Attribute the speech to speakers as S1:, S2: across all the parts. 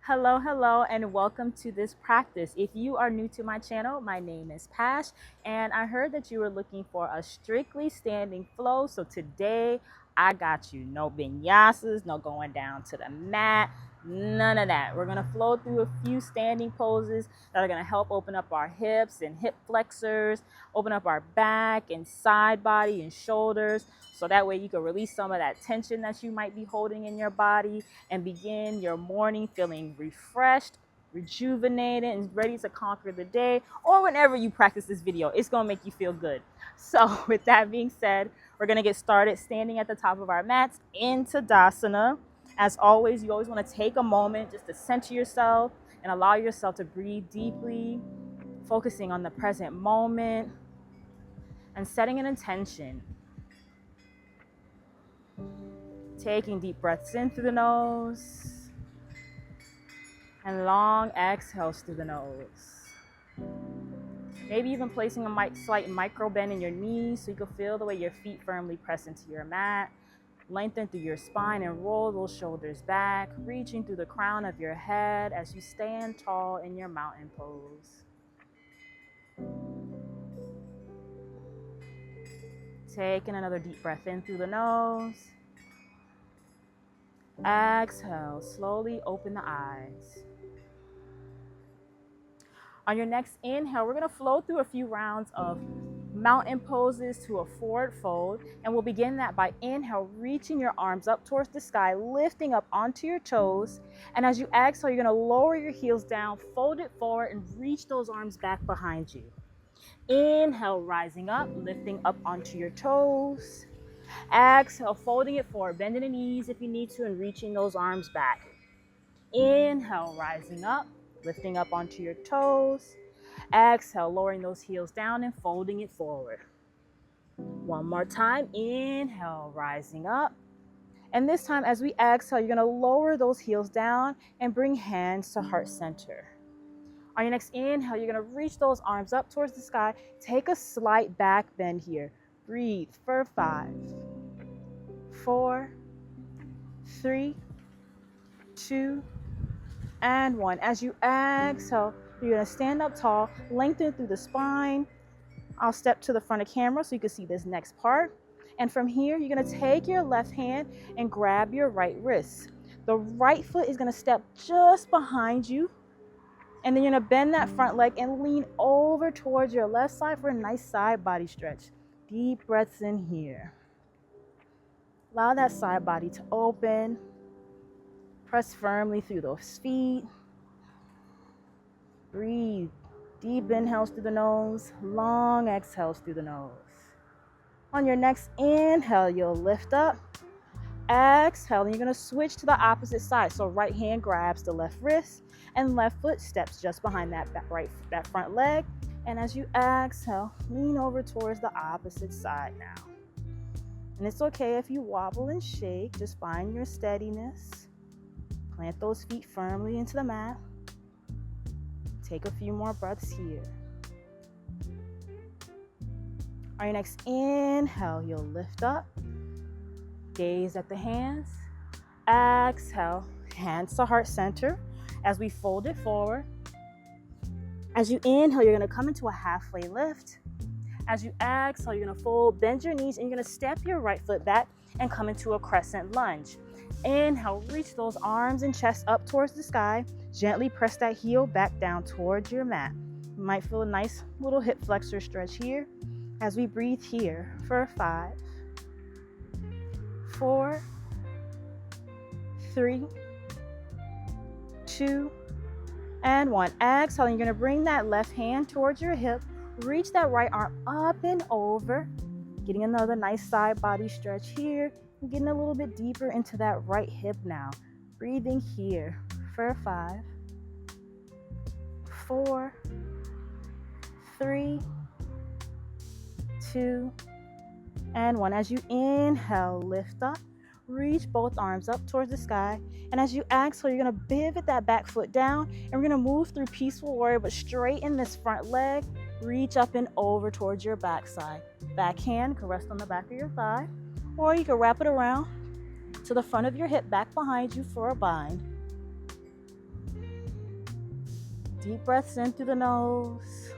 S1: Hello, and welcome to this practice. If you are new to my channel, my name is Pash, and I heard that you were looking for a strictly standing flow. So today, I got you. No vinyasas, no going down to the mat, none of that. We're gonna flow through a few standing poses that are gonna help open up our hips and hip flexors, open up our back and side body and shoulders. So that way you can release some of that tension that you might be holding in your body and begin your morning feeling refreshed, rejuvenated, and ready to conquer the day. Or whenever you practice this video, it's gonna make you feel good. So with that being said, we're gonna get started standing at the top of our mats in Tadasana. As always, you always wanna take a moment just to center yourself and allow yourself to breathe deeply, focusing on the present moment and setting an intention. Taking deep breaths in through the nose and long exhales through the nose. Maybe even placing a slight micro bend in your knees so you can feel the way your feet firmly press into your mat. Lengthen through your spine and roll those shoulders back, reaching through the crown of your head as you stand tall in your mountain pose. Taking another deep breath in through the nose. Exhale, slowly open the eyes. On your next inhale, we're gonna flow through a few rounds of mountain poses to a forward fold. And we'll begin that by inhale, reaching your arms up towards the sky, lifting up onto your toes. And as you exhale, you're gonna lower your heels down, fold it forward, and reach those arms back behind you. Inhale, rising up, lifting up onto your toes. Exhale, folding it forward, bending the knees if you need to, and reaching those arms back. Inhale, rising up, lifting up onto your toes. Exhale, lowering those heels down and folding it forward. One more time. Inhale, rising up. And this time, as we exhale, you're going to lower those heels down and bring hands to heart center. On your next inhale, you're going to reach those arms up towards the sky. Take a slight back bend here. Breathe for 5, 4, 3, 2, and 1. As you exhale, you're going to stand up tall, lengthen through the spine. I'll step to the front of camera so you can see this next part. And from here, you're going to take your left hand and grab your right wrist. The right foot is going to step just behind you. And then you're going to bend that front leg and lean over towards your left side for a nice side body stretch. Deep breaths in here. Allow that side body to open. Press firmly through those feet. Breathe. Deep inhales through the nose, long exhales through the nose. On your next inhale, you'll lift up. Exhale, and you're going to switch to the opposite side. So right hand grabs the left wrist and left foot steps just behind that front leg. And as you exhale, lean over towards the opposite side now. And it's okay if you wobble and shake. Just find your steadiness. Plant those feet firmly into the mat. Take a few more breaths here. On your next inhale, you'll lift up. Gaze at the hands. Exhale, hands to heart center as we fold it forward. As you inhale, you're going to come into a halfway lift. As you exhale, you're going to fold, bend your knees, and you're going to step your right foot back and come into a crescent lunge. Inhale, reach those arms and chest up towards the sky. Gently press that heel back down towards your mat. You might feel a nice little hip flexor stretch here as we breathe here for 5, 4, 3, 2, and 1. Exhale, you're going to bring that left hand towards your hip. Reach that right arm up and over. Getting another nice side body stretch here. Getting a little bit deeper into that right hip now. Breathing here for 5, 4, 3, 2, and 1. As you inhale, lift up. Reach both arms up towards the sky. And as you exhale, you're going to pivot that back foot down. And we're going to move through Peaceful Warrior, but straighten this front leg. Reach up and over towards your backside. Back hand can rest on the back of your thigh. Or you can wrap it around to the front of your hip, back behind you for a bind. Deep breaths in through the nose.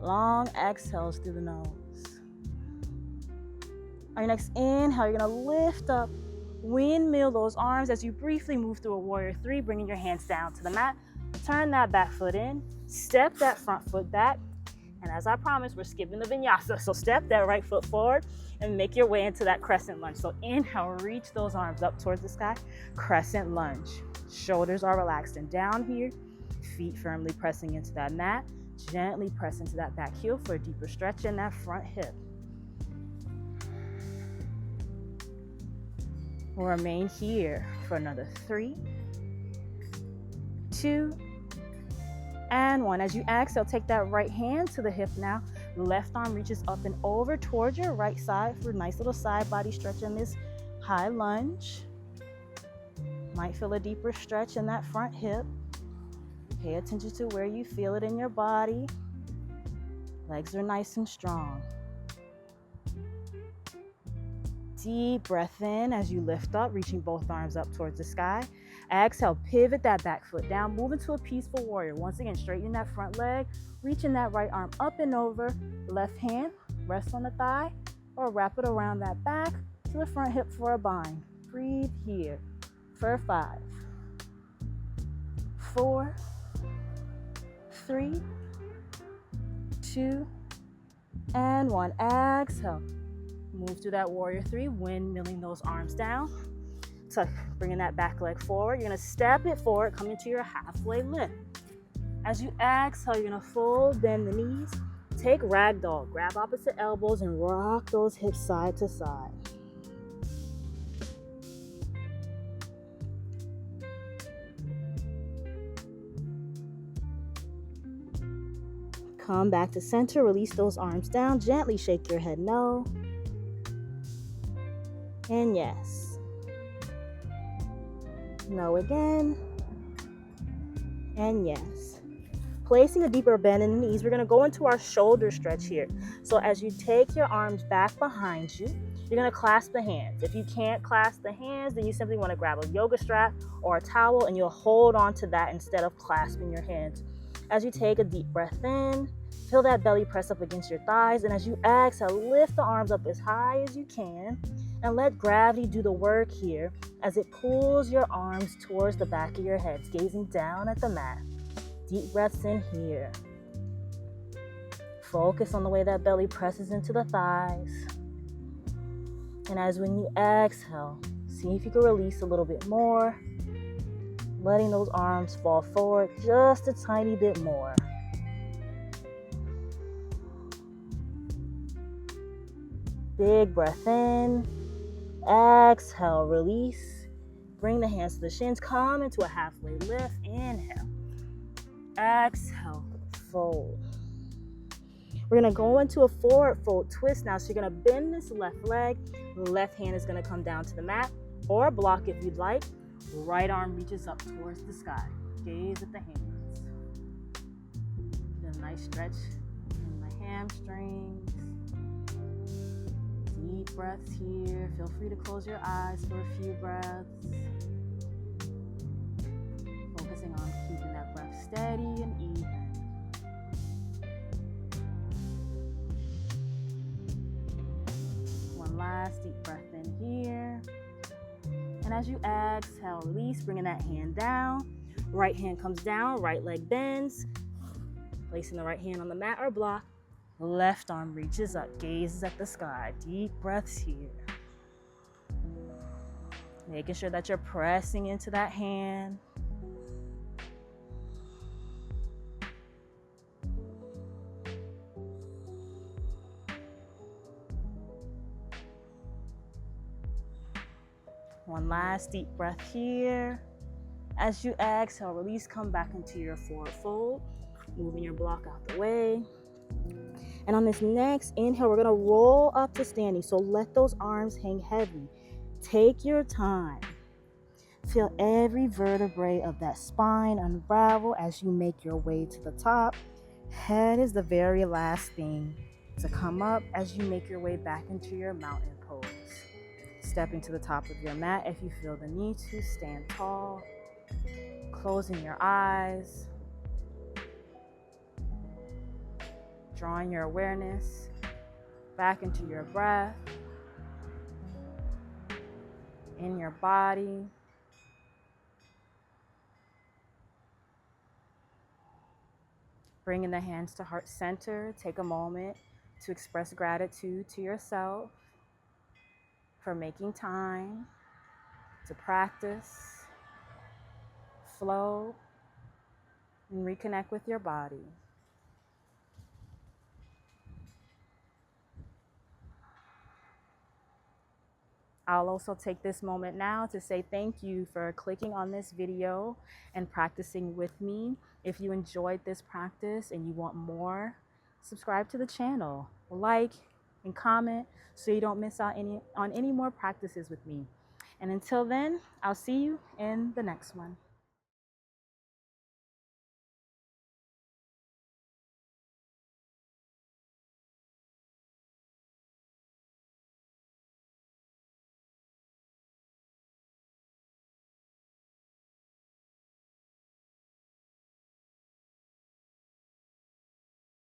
S1: Long exhales through the nose. On your next inhale, you're going to lift up, windmill those arms as you briefly move through a warrior three, bringing your hands down to the mat. Turn that back foot in, step that front foot back, and as I promised, we're skipping the vinyasa. So step that right foot forward and make your way into that crescent lunge. So inhale, reach those arms up towards the sky, crescent lunge. Shoulders are relaxed and down here, feet firmly pressing into that mat. Gently press into that back heel for a deeper stretch in that front hip. We'll remain here for another 3, 2, and 1. As you exhale, take that right hand to the hip now. Left arm reaches up and over towards your right side for a nice little side body stretch in this high lunge. Might feel a deeper stretch in that front hip. Pay attention to where you feel it in your body. Legs are nice and strong. Deep breath in as you lift up, reaching both arms up towards the sky. Exhale, pivot that back foot down, move into a peaceful warrior. Once again, straighten that front leg, reaching that right arm up and over. Left hand, rest on the thigh, or wrap it around that back to the front hip for a bind. Breathe here for 5, 4, 3, 2, and 1. Exhale. Move through that warrior three, windmilling those arms down. So bringing that back leg forward. You're going to step it forward, come into your halfway lift. As you exhale, you're going to fold, bend the knees. Take ragdoll. Grab opposite elbows and rock those hips side to side. Come back to center. Release those arms down. Gently shake your head no. And yes. No again. And yes. Placing a deeper bend in the knees, we're going to go into our shoulder stretch here. So as you take your arms back behind you, you're going to clasp the hands. If you can't clasp the hands, then you simply want to grab a yoga strap or a towel and you'll hold on to that instead of clasping your hands. As you take a deep breath in, feel that belly press up against your thighs. And as you exhale, lift the arms up as high as you can. And let gravity do the work here as it pulls your arms towards the back of your head, gazing down at the mat. Deep breaths in here. Focus on the way that belly presses into the thighs. And as when you exhale, see if you can release a little bit more. Letting those arms fall forward just a tiny bit more. Big breath in. Exhale, release. Bring the hands to the shins. Come into a halfway lift. Inhale. Exhale, fold. We're going to go into a forward fold twist now. So you're going to bend this left leg. The left hand is going to come down to the mat or block if you'd like. Right arm reaches up towards the sky. Gaze at the hands. Get a nice stretch in the hamstrings. Deep breaths here. Feel free to close your eyes for a few breaths. Focusing on keeping that breath steady and even. One last deep breath in here. And as you exhale, release, bringing that hand down. Right hand comes down, right leg bends. Placing the right hand on the mat or block. Left arm reaches up, gazes at the sky. Deep breaths here. Making sure that you're pressing into that hand. One last deep breath here. As you exhale, release, come back into your forward fold. Moving your block out the way. And on this next inhale, we're going to roll up to standing. So let those arms hang heavy. Take your time. Feel every vertebrae of that spine unravel as you make your way to the top. Head is the very last thing to come up as you make your way back into your mountain pose. Stepping to the top of your mat if you feel the need to. Stand tall. Closing your eyes. Drawing your awareness back into your breath, in your body. Bringing the hands to heart center. Take a moment to express gratitude to yourself for making time to practice, flow, and reconnect with your body. I'll also take this moment now to say thank you for clicking on this video and practicing with me. If you enjoyed this practice and you want more, subscribe to the channel, like, and comment so you don't miss out on any more practices with me. And until then, I'll see you in the next one.